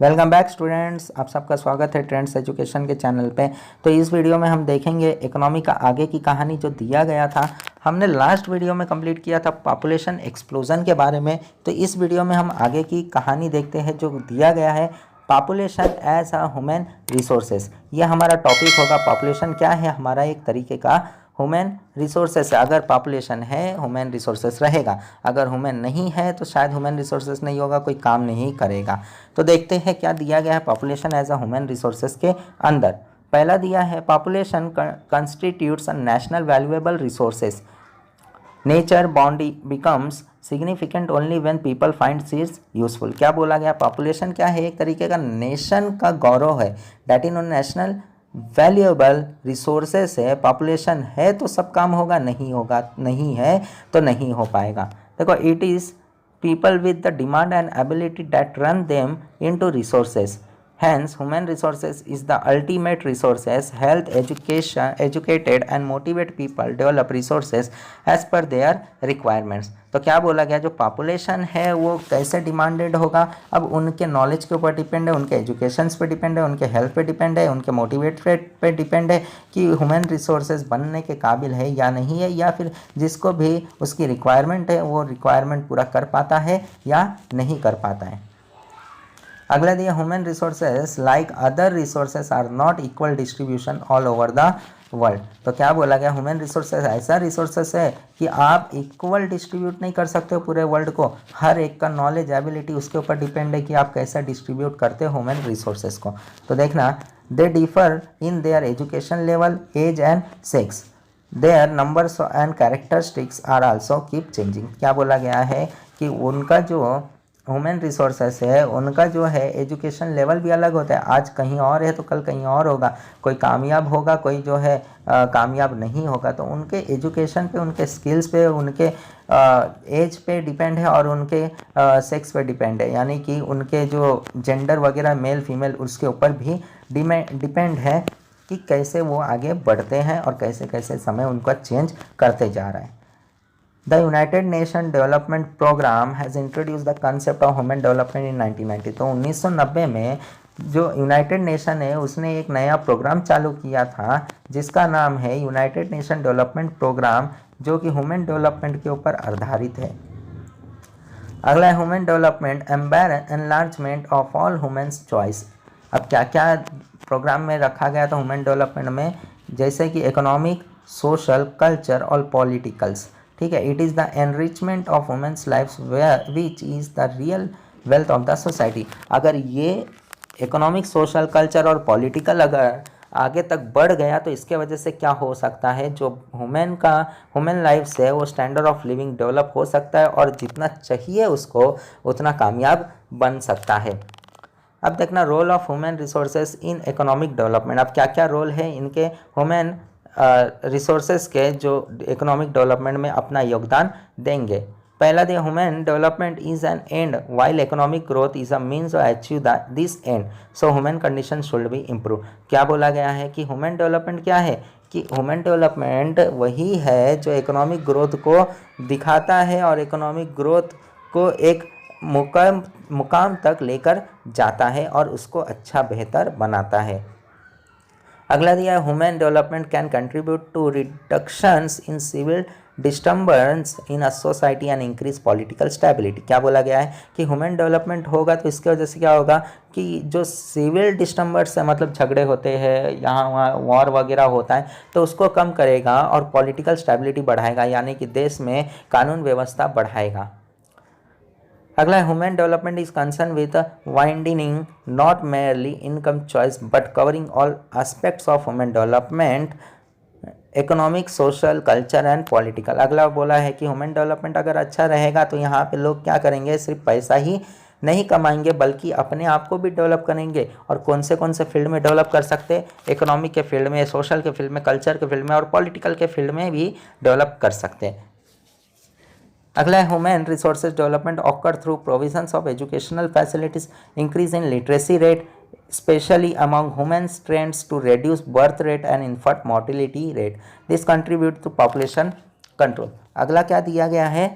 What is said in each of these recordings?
Welcome back students, आप सबका स्वागत है ट्रेंड्स एजुकेशन के चैनल पे। तो इस वीडियो में हम देखेंगे इकोनॉमी का आगे की कहानी जो दिया गया था। हमने लास्ट वीडियो में कंप्लीट किया था पॉपुलेशन एक्सप्लोजन के बारे में। तो इस वीडियो में हम आगे की कहानी देखते हैं जो दिया गया है population as a human resources. ये हमारा टॉपिक होगा। पॉपुलेशन क्या है? हमारा एक तरीके का ह्यूमन रिसोर्सेस है। अगर पॉपुलेशन है ह्यूमन रिसोर्सेस रहेगा, अगर ह्यूमन नहीं है तो शायद ह्यूमन रिसोर्सेस नहीं होगा, कोई काम नहीं करेगा। तो देखते हैं क्या दिया गया है population as a human resources के अंदर। पहला दिया है population constitutes a national valuable resources. Nature bounty becomes significant only when people find its useful. क्या बोला गया? पॉपुलेशन क्या है? एक तरीके का नेशन का गौरव है। That in national valuable resources है। पॉपुलेशन है तो सब काम होगा, नहीं होगा, नहीं है तो नहीं हो पाएगा। देखो, it is people with the demand and ability that run them into resources. Hence, human resources is the ultimate resources. Health, educated and motivate people develop resources as per their requirements. तो क्या बोला गया? जो population है वो कैसे demanded होगा? अब उनके नॉलेज के ऊपर डिपेंड है, उनके एजुकेशंस पे डिपेंड है, उनके हेल्थ पे डिपेंड है, उनके मोटिवेट पे डिपेंड है कि ह्यूमन रिसोर्सेज बनने के काबिल है या नहीं है, या फिर जिसको भी उसकी रिक्वायरमेंट है वो रिक्वायरमेंट पूरा कर पाता है या नहीं कर पाता है। अगला दिया human resources like other resources are not equal distribution all over the world. तो क्या बोला गया? ह्यूमन रिसोर्सेज ऐसा रिसोर्सेस है कि आप इक्वल डिस्ट्रीब्यूट नहीं कर सकते हो पूरे वर्ल्ड को। हर एक का नॉलेज एबिलिटी उसके ऊपर डिपेंड है कि आप कैसा डिस्ट्रीब्यूट करते हो ह्यूमन रिसोर्सेज को। तो देखना, they differ in their education level, age and sex. Their numbers and characteristics are also keep changing. क्या बोला गया है कि उनका जो ह्यूमन रिसोर्सेस है उनका जो है एजुकेशन लेवल भी अलग होता है। आज कहीं और है तो कल कहीं और होगा। कोई कामयाब होगा, कोई जो है कामयाब नहीं होगा। तो उनके एजुकेशन पे, उनके स्किल्स पे, उनके एज पे डिपेंड है और उनके सेक्स पे डिपेंड है। यानी कि उनके जो जेंडर वगैरह मेल फीमेल उसके ऊपर भी डिपेंड है कि कैसे वो आगे बढ़ते हैं और कैसे कैसे समय उनका चेंज करते जा रहा है। The United Nations Development Program has introduced the concept of human development in 1990। तो 1990 में जो यूनाइटेड नेशन है उसने एक नया प्रोग्राम चालू किया था जिसका नाम है यूनाइटेड नेशन डेवलपमेंट प्रोग्राम, जो कि ह्यूमन डेवलपमेंट के ऊपर आधारित है। अगला human development enlargement of all humans choice. अब क्या क्या प्रोग्राम में रखा गया था ह्यूमन डेवलपमेंट में? जैसे कि इकोनॉमिक, सोशल, कल्चर और पॉलिटिकल्स। ठीक है। It is the enrichment of women's lifes which is the real wealth of the society. अगर ये इकोनॉमिक, सोशल, कल्चर और पॉलिटिकल अगर आगे तक बढ़ गया तो इसके वजह से क्या हो सकता है? जो ह्यूमन लाइफ है वो स्टैंडर्ड ऑफ लिविंग डेवलप हो सकता है और जितना चाहिए उसको उतना कामयाब बन सकता है। अब देखना, role of human resources in economic development. अब क्या क्या रोल है इनके ह्यूमन रिसोर्सेज के जो इकोनॉमिक डेवलपमेंट में अपना योगदान देंगे। पहला दे, human development is an end while economic growth is a means to achieve this end, so human condition should be improve. क्या बोला गया है कि ह्यूमन डेवलपमेंट क्या है? कि ह्यूमन डेवलपमेंट वही है जो इकोनॉमिक ग्रोथ को दिखाता है और इकोनॉमिक ग्रोथ को एक मुकाम तक लेकर जाता है और उसको अच्छा बेहतर बनाता है। अगला दिया है, human development can contribute to reductions in civil disturbance in a society and increase political stability. क्या बोला गया है कि ह्यूमन डेवलपमेंट होगा तो इसके वजह से क्या होगा कि जो सिविल डिस्टर्बेंस है, मतलब झगड़े होते हैं, यहाँ वहाँ वॉर वगैरह होता है, तो उसको कम करेगा और पॉलिटिकल स्टेबिलिटी बढ़ाएगा, यानी कि देश में कानून व्यवस्था बढ़ाएगा। अगला, human development is concern with widening not merely income choice but covering all aspects of human development, economic, social, culture and political. अगला बोला है कि ह्यूमन डेवलपमेंट अगर अच्छा रहेगा तो यहाँ पे लोग क्या करेंगे? सिर्फ पैसा ही नहीं कमाएंगे बल्कि अपने आप को भी डेवलप करेंगे। और कौन से फील्ड में डेवलप कर सकते हैं? इकोनॉमिक के फील्ड में, सोशल के फील्ड में, कल्चर के फील्ड में और पॉलिटिकल के फील्ड में भी डेवलप कर सकते हैं। अगला, human resources development occur through provisions of educational facilities, increase in literacy rate especially among women, trends to reduce birth rate and infant mortality rate. This contribute to population control. अगला क्या दिया गया है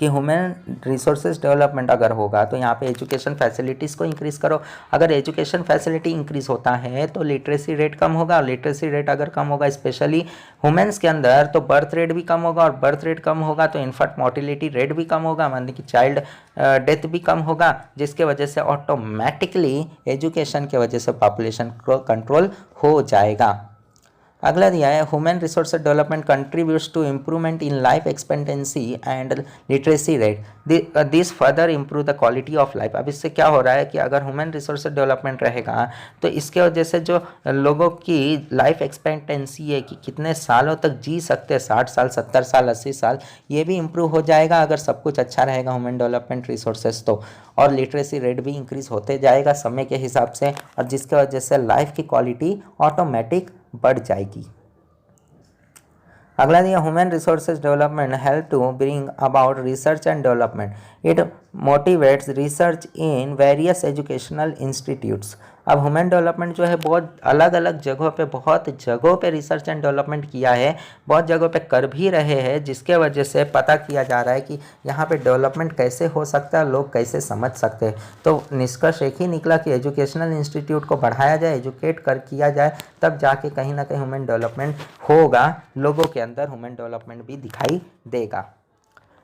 कि ह्यूमन रिसोर्सेज डेवलपमेंट अगर होगा तो यहाँ पे एजुकेशन फैसिलिटीज़ को इंक्रीज़ करो। अगर एजुकेशन फैसिलिटी इंक्रीज़ होता है तो लिटरेसी रेट कम होगा, लिटरेसी रेट अगर कम होगा स्पेशली वुमेन्स के अंदर तो बर्थ रेट भी कम होगा, और बर्थ रेट कम होगा तो इन्फेंट मोर्टिलिटी रेट भी कम होगा, मानने की चाइल्ड डेथ भी कम होगा, जिसके वजह से ऑटोमेटिकली एजुकेशन के वजह से पॉपुलेशन कंट्रोल हो जाएगा। अगला दिया है human resource development contributes to improvement in life expectancy and literacy rate, this further improve the quality of life. अब इससे क्या हो रहा है कि अगर ह्यूमन रिसोर्स डेवलपमेंट रहेगा तो इसके वजह से जो लोगों की लाइफ एक्सपेक्टेंसी है कि कितने सालों तक जी सकते हैं, 60 साल, 70 साल, 80 साल, ये भी इम्प्रूव हो जाएगा अगर सब कुछ अच्छा रहेगा ह्यूमन डेवलपमेंट रिसोर्सेज तो। और लिटरेसी रेट भी इंक्रीज होते जाएगा समय के हिसाब से, और जिसके वजह से लाइफ की क्वालिटी ऑटोमेटिक बढ़ जाएगी। अगला दिया human resources development help to bring about research and development, it motivates research in various educational institutes. अब ह्यूमन डेवलपमेंट जो है बहुत अलग अलग जगहों पे, बहुत जगहों पे रिसर्च एंड डेवलपमेंट किया है, बहुत जगहों पे कर भी रहे हैं, जिसके वजह से पता किया जा रहा है कि यहाँ पे डेवलपमेंट कैसे हो सकता है, लोग कैसे समझ सकते हैं। तो निष्कर्ष एक ही निकला कि एजुकेशनल इंस्टीट्यूट को बढ़ाया जाए, एजुकेट कर किया जाए, तब जाके कहीं ना कहीं ह्यूमन डेवलपमेंट होगा, लोगों के अंदर ह्यूमन डेवलपमेंट भी दिखाई देगा।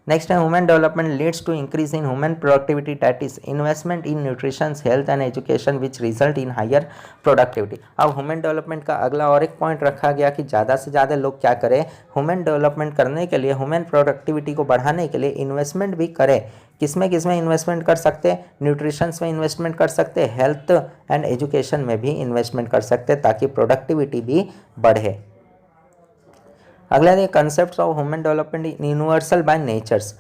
नेक्स्ट है human development leads to increase in human productivity, that is investment in nutrition, health and education which result in higher productivity. अब ह्यूमन डेवलपमेंट का अगला और एक पॉइंट रखा गया कि ज़्यादा से ज़्यादा लोग क्या करें, ह्यूमन डेवलपमेंट करने के लिए, ह्यूमन प्रोडक्टिविटी को बढ़ाने के लिए इन्वेस्टमेंट भी करें। किसमें किसमें इन्वेस्टमेंट कर सकते हैं, न्यूट्रिशंस में इन्वेस्टमेंट कर सकते हैं, हेल्थ एंड एजुकेशन में भी इन्वेस्टमेंट कर सकते हैं, ताकि प्रोडक्टिविटी भी बढ़े। अगला है concepts of human development in universal by natures,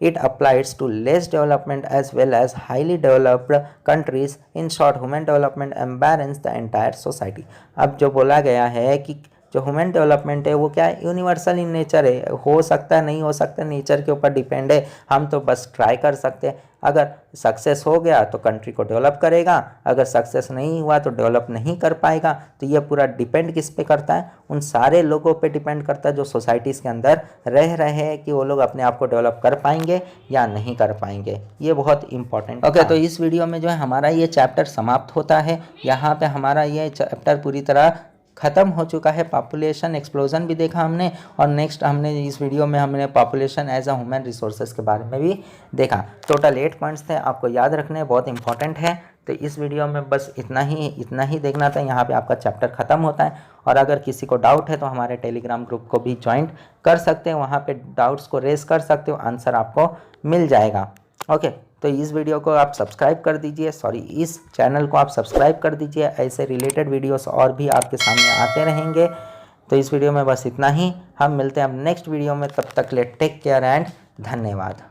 it applies to less development as well as highly developed countries. In short, human development embraces the entire society। अब जो बोला गया है कि जो ह्यूमन डेवलपमेंट है वो क्या है, यूनिवर्सल इन नेचर है, हो सकता है नहीं हो सकता, नेचर के ऊपर डिपेंड है, हम तो बस ट्राई कर सकते हैं। अगर सक्सेस हो गया तो कंट्री को डेवलप करेगा, अगर सक्सेस नहीं हुआ तो डेवलप नहीं कर पाएगा। तो ये पूरा डिपेंड किस पे करता है, उन सारे लोगों पे डिपेंड करता है जो सोसाइटीज़ के अंदर रह रहे हैं, कि वो लोग अपने आप को डेवलप कर पाएंगे या नहीं कर पाएंगे। ये बहुत इंपॉर्टेंट। ओके, तो इस वीडियो में जो है हमारा ये चैप्टर समाप्त होता है, यहाँ पे हमारा ये चैप्टर पूरी तरह ख़त्म हो चुका है। पॉपुलेशन एक्सप्लोजन भी देखा हमने, और नेक्स्ट हमने इस वीडियो में हमने population as a human resources के बारे में भी देखा। टोटल 8 पॉइंट्स थे, आपको याद रखने, बहुत इंपॉर्टेंट है। तो इस वीडियो में बस इतना ही देखना था, यहाँ पे आपका चैप्टर ख़त्म होता है। और अगर किसी को डाउट है तो हमारे टेलीग्राम ग्रुप को भी ज्वाइन कर सकते हैं, वहाँ पर डाउट्स को रेस कर सकते हो, आंसर आपको मिल जाएगा। ओके, तो इस वीडियो को आप सब्सक्राइब कर दीजिए, इस चैनल को आप सब्सक्राइब कर दीजिए, ऐसे रिलेटेड वीडियोस और भी आपके सामने आते रहेंगे। तो इस वीडियो में बस इतना ही, हम मिलते हैं अब नेक्स्ट वीडियो में, तब तक ले टेक केयर एंड धन्यवाद।